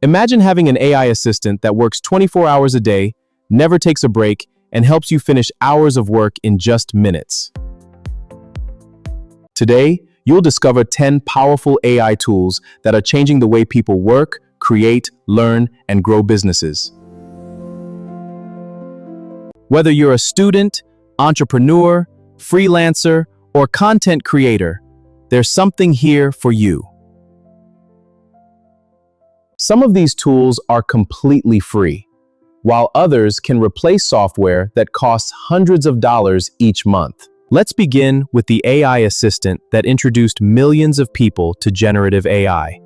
Imagine having an AI assistant that works 24 hours a day, never takes a break, and helps you finish hours of work in just minutes. Today, you'll discover 10 powerful AI tools that are changing the way people work, create, learn, and grow businesses. Whether you're a student, entrepreneur, freelancer, or content creator, there's something here for you. Some of these tools are completely free, while others can replace software that costs hundreds of dollars each month. Let's begin with the AI assistant that introduced millions of people to generative AI.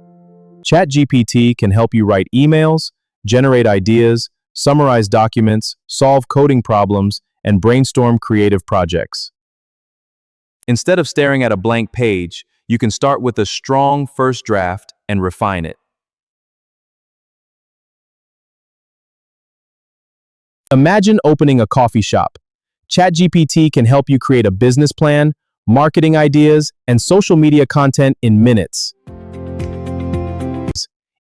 ChatGPT can help you write emails, generate ideas, summarize documents, solve coding problems, and brainstorm creative projects. Instead of staring at a blank page, you can start with a strong first draft and refine it. Imagine opening a coffee shop. ChatGPT can help you create a business plan, marketing ideas, and social media content in minutes.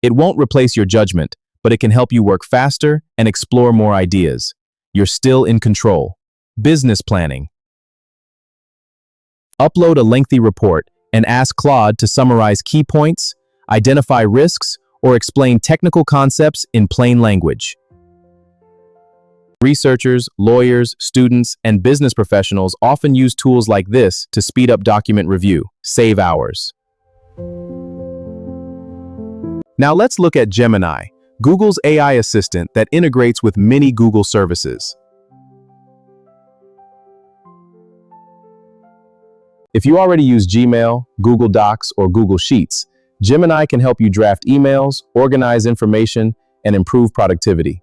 It won't replace your judgment, but it can help you work faster and explore more ideas. You're still in control. Business planning. Upload a lengthy report and ask Claude to summarize key points, identify risks, or explain technical concepts in plain language. Researchers, lawyers, students, and business professionals often use tools like this to speed up document review, save hours. Now let's look at Gemini, Google's AI assistant that integrates with many Google services. If you already use Gmail, Google Docs, or Google Sheets, Gemini can help you draft emails, organize information, and improve productivity.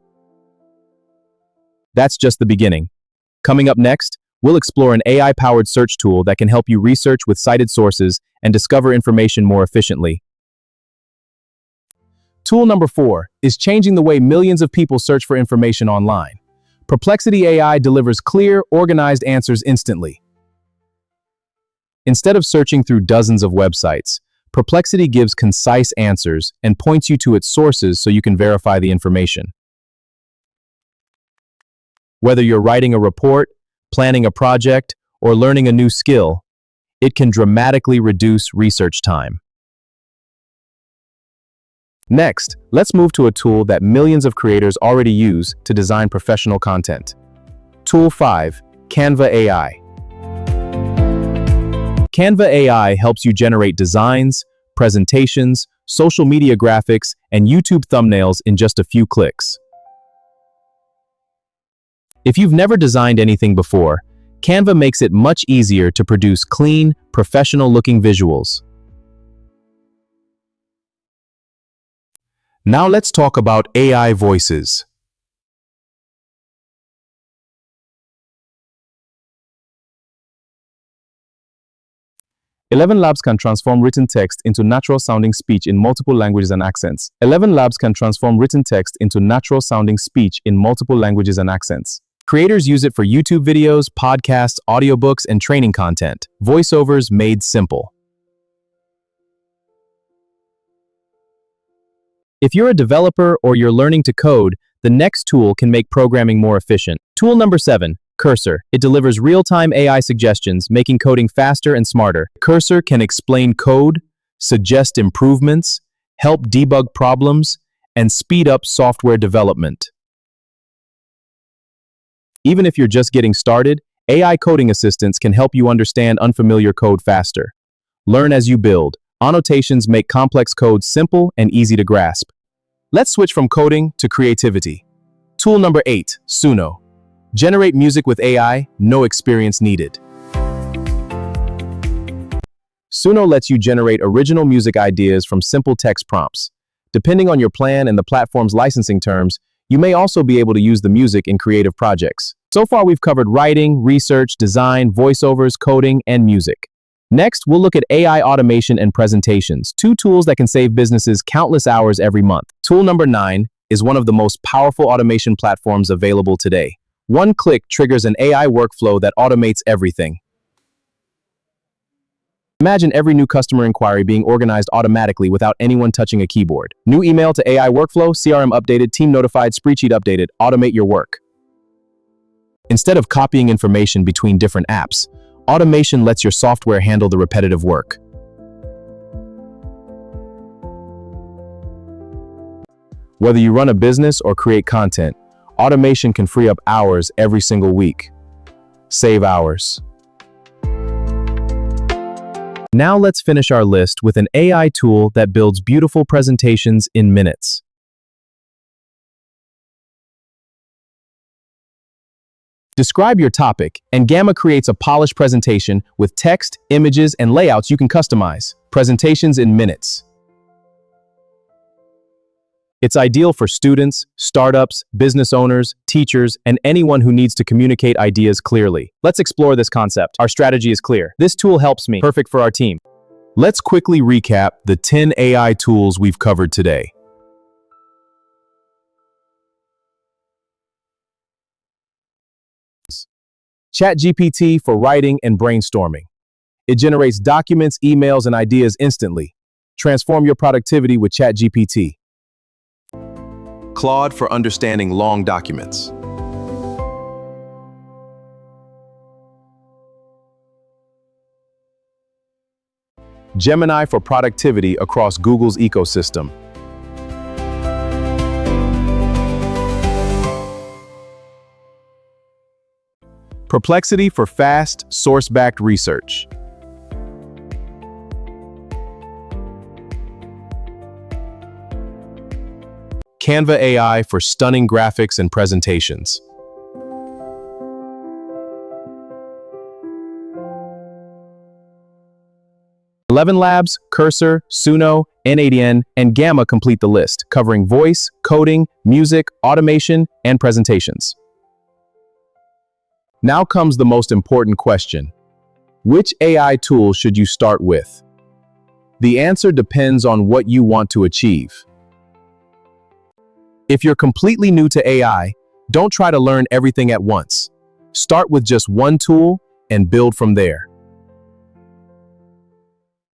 That's just the beginning. Coming up next, we'll explore an AI-powered search tool that can help you research with cited sources and discover information more efficiently. Tool number 4 is changing the way millions of people search for information online. Perplexity AI delivers clear, organized answers instantly. Instead of searching through dozens of websites, Perplexity gives concise answers and points you to its sources so you can verify the information. Whether you're writing a report, planning a project, or learning a new skill, it can dramatically reduce research time. Next, let's move to a tool that millions of creators already use to design professional content. Tool 5, Canva AI. Canva AI helps you generate designs, presentations, social media graphics, and YouTube thumbnails in just a few clicks. If you've never designed anything before, Canva makes it much easier to produce clean, professional-looking visuals. Now let's talk about AI voices. 11 Labs can transform written text into natural-sounding speech in multiple languages and accents. 11 Labs can transform written text into natural-sounding speech in multiple languages and accents. Creators use it for YouTube videos, podcasts, audiobooks, and training content. Voiceovers made simple. If you're a developer or you're learning to code, the next tool can make programming more efficient. Tool number 7, Cursor. It delivers real-time AI suggestions, making coding faster and smarter. Cursor can explain code, suggest improvements, help debug problems, and speed up software development. Even if you're just getting started, AI coding assistants can help you understand unfamiliar code faster. Learn as you build. Annotations make complex code simple and easy to grasp. Let's switch from coding to creativity. Tool number 8, Suno. Generate music with AI, no experience needed. Suno lets you generate original music ideas from simple text prompts. Depending on your plan and the platform's licensing terms, you may also be able to use the music in creative projects. So far, we've covered writing, research, design, voiceovers, coding, and music. Next, we'll look at AI automation and presentations, 2 tools that can save businesses countless hours every month. Tool number 9 is one of the most powerful automation platforms available today. One click triggers an AI workflow that automates everything. Imagine every new customer inquiry being organized automatically without anyone touching a keyboard. New email to AI workflow, CRM updated, team notified, spreadsheet updated. Automate your work. Instead of copying information between different apps, automation lets your software handle the repetitive work. Whether you run a business or create content, automation can free up hours every single week. Save hours. Now let's finish our list with an AI tool that builds beautiful presentations in minutes. Describe your topic, and Gamma creates a polished presentation with text, images, and layouts you can customize. Presentations in minutes. It's ideal for students, startups, business owners, teachers, and anyone who needs to communicate ideas clearly. Let's explore this concept. Our strategy is clear. This tool helps me. Perfect for our team. Let's quickly recap the 10 AI tools we've covered today. ChatGPT for writing and brainstorming. It generates documents, emails, and ideas instantly. Transform your productivity with ChatGPT. Claude for understanding long documents. Gemini for productivity across Google's ecosystem. Perplexity for fast, source-backed research. Canva AI for stunning graphics and presentations. ElevenLabs, Cursor, Suno, N80N, and Gamma complete the list, covering voice, coding, music, automation, and presentations. Now comes the most important question. Which AI tool should you start with? The answer depends on what you want to achieve. If you're completely new to AI, don't try to learn everything at once. Start with just one tool and build from there.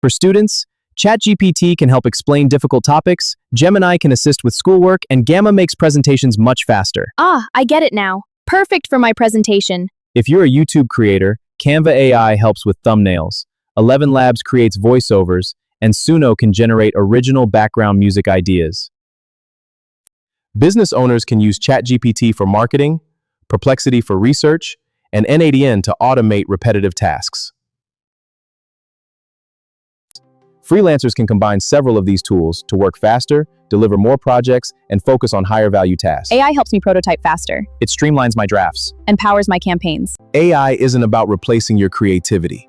For students, ChatGPT can help explain difficult topics, Gemini can assist with schoolwork, and Gamma makes presentations much faster. Ah, I get it now. Perfect for my presentation. If you're a YouTube creator, Canva AI helps with thumbnails, ElevenLabs creates voiceovers, and Suno can generate original background music ideas. Business owners can use ChatGPT for marketing, Perplexity for research, and N80N to automate repetitive tasks. Freelancers can combine several of these tools to work faster, deliver more projects, and focus on higher value tasks. AI helps me prototype faster. It streamlines my drafts. And powers my campaigns. AI isn't about replacing your creativity.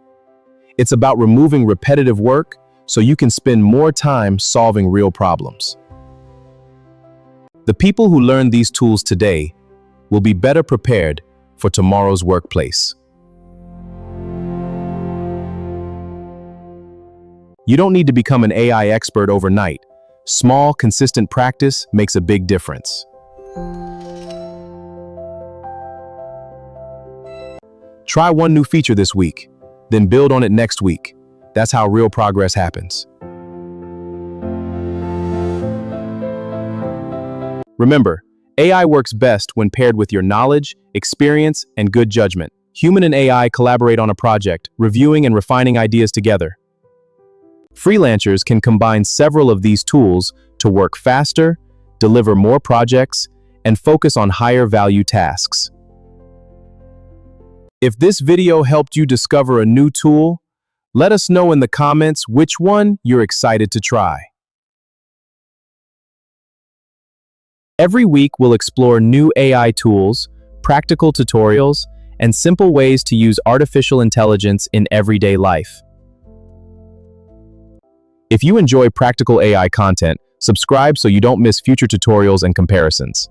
It's about removing repetitive work so you can spend more time solving real problems. The people who learn these tools today will be better prepared for tomorrow's workplace. You don't need to become an AI expert overnight. Small, consistent practice makes a big difference. Try one new feature this week, then build on it next week. That's how real progress happens. Remember, AI works best when paired with your knowledge, experience, and good judgment. Human and AI collaborate on a project, reviewing and refining ideas together. Freelancers can combine several of these tools to work faster, deliver more projects, and focus on higher value tasks. If this video helped you discover a new tool, let us know in the comments which one you're excited to try. Every week, we'll explore new AI tools, practical tutorials, and simple ways to use artificial intelligence in everyday life. If you enjoy practical AI content, subscribe so you don't miss future tutorials and comparisons.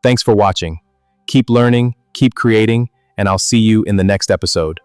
Thanks for watching. Keep learning, keep creating, and I'll see you in the next episode.